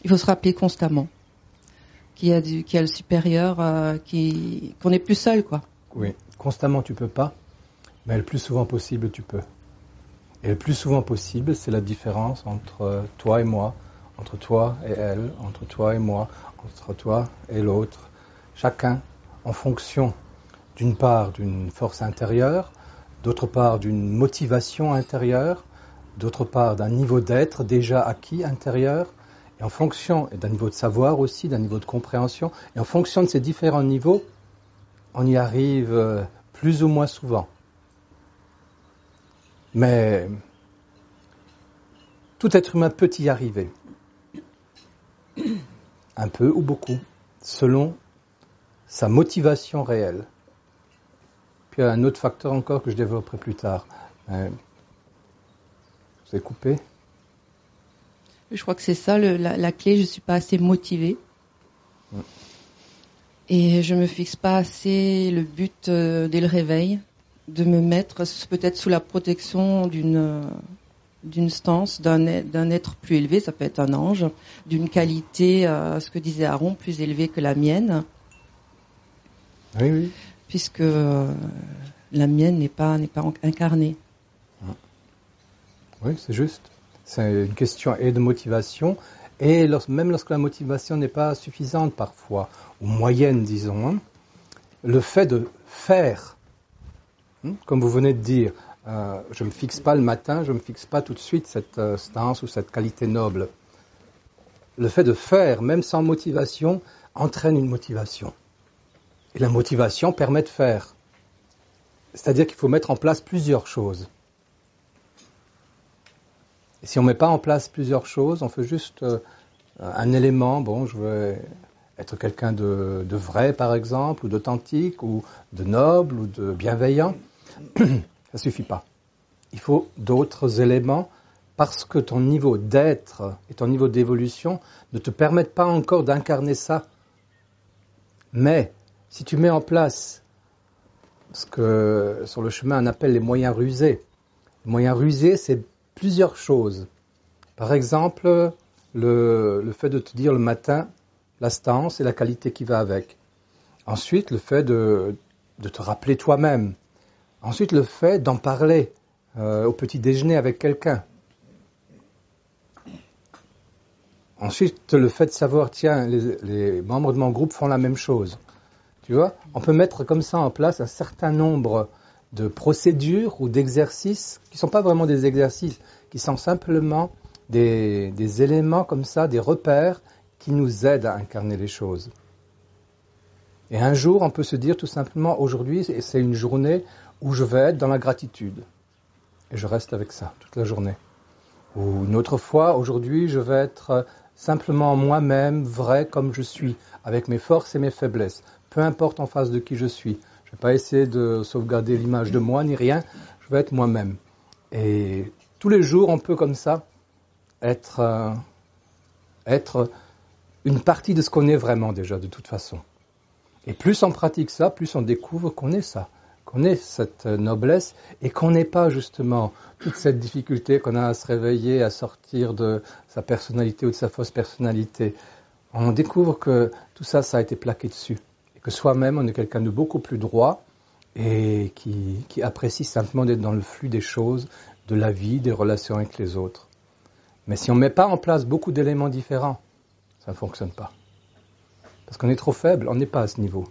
Il faut se rappeler constamment qu'il y a le supérieur, qu'on n'est plus seul, quoi. Oui, constamment tu peux pas, mais le plus souvent possible tu peux. Et le plus souvent possible, c'est la différence entre toi et moi, entre toi et elle, entre toi et moi, entre toi et l'autre. Chacun en fonction, d'une part, d'une force intérieure, d'autre part, d'une motivation intérieure, d'autre part, d'un niveau d'être déjà acquis intérieur, et en fonction d'un niveau de savoir aussi, d'un niveau de compréhension, et en fonction de ces différents niveaux, on y arrive plus ou moins souvent. Mais tout être humain peut y arriver. Un peu ou beaucoup, selon sa motivation réelle. Puis il y a un autre facteur encore que je développerai plus tard. Vous avez coupé ? Je crois que c'est ça la clé. Je suis pas assez motivée. Et je me fixe pas assez le but dès le réveil de me mettre peut-être sous la protection d'une stance, d'un être plus élevé, ça peut être un ange, d'une qualité, ce que disait Aaron, plus élevée que la mienne. Oui, oui. Puisque la mienne n'est pas incarnée. Oui, c'est juste. C'est une question et de motivation, et même lorsque la motivation n'est pas suffisante parfois, ou moyenne disons, le fait de faire, comme vous venez de dire, je ne me fixe pas le matin, je ne me fixe pas tout de suite cette stance ou cette qualité noble. Le fait de faire, même sans motivation, entraîne une motivation. Et la motivation permet de faire. C'est-à-dire qu'il faut mettre en place plusieurs choses. Et si on ne met pas en place plusieurs choses, on fait juste un élément, bon, je veux être quelqu'un de vrai par exemple, ou d'authentique, ou de noble, ou de bienveillant, ça ne suffit pas. Il faut d'autres éléments parce que ton niveau d'être et ton niveau d'évolution ne te permettent pas encore d'incarner ça. Mais si tu mets en place ce que sur le chemin on appelle les moyens rusés, les moyens rusés c'est plusieurs choses. Par exemple, le fait de te dire le matin la stance et la qualité qui va avec. Ensuite, le fait de te rappeler toi-même. Ensuite, le fait d'en parler au petit déjeuner avec quelqu'un. Ensuite, le fait de savoir, tiens, les membres de mon groupe font la même chose. Tu vois, on peut mettre comme ça en place un certain nombre de procédures ou d'exercices qui ne sont pas vraiment des exercices, qui sont simplement des éléments comme ça, des repères qui nous aident à incarner les choses. Et un jour, on peut se dire tout simplement, aujourd'hui, c'est une journée où je vais être dans la gratitude. Et je reste avec ça toute la journée. Ou une autre fois, aujourd'hui, je vais être simplement moi-même, vrai comme je suis, avec mes forces et mes faiblesses. Peu importe en face de qui je suis. Je ne vais pas essayer de sauvegarder l'image de moi, ni rien. Je vais être moi-même. Et tous les jours, on peut comme ça être une partie de ce qu'on est vraiment déjà, de toute façon. Et plus on pratique ça, plus on découvre qu'on est ça, qu'on est cette noblesse et qu'on n'est pas justement toute cette difficulté qu'on a à se réveiller, à sortir de sa personnalité ou de sa fausse personnalité. On découvre que tout ça, ça a été plaqué dessus. Et que soi-même, on est quelqu'un de beaucoup plus droit et qui apprécie simplement d'être dans le flux des choses, de la vie, des relations avec les autres. Mais si on ne met pas en place beaucoup d'éléments différents, ça ne fonctionne pas. Parce qu'on est trop faible, on n'est pas à ce niveau.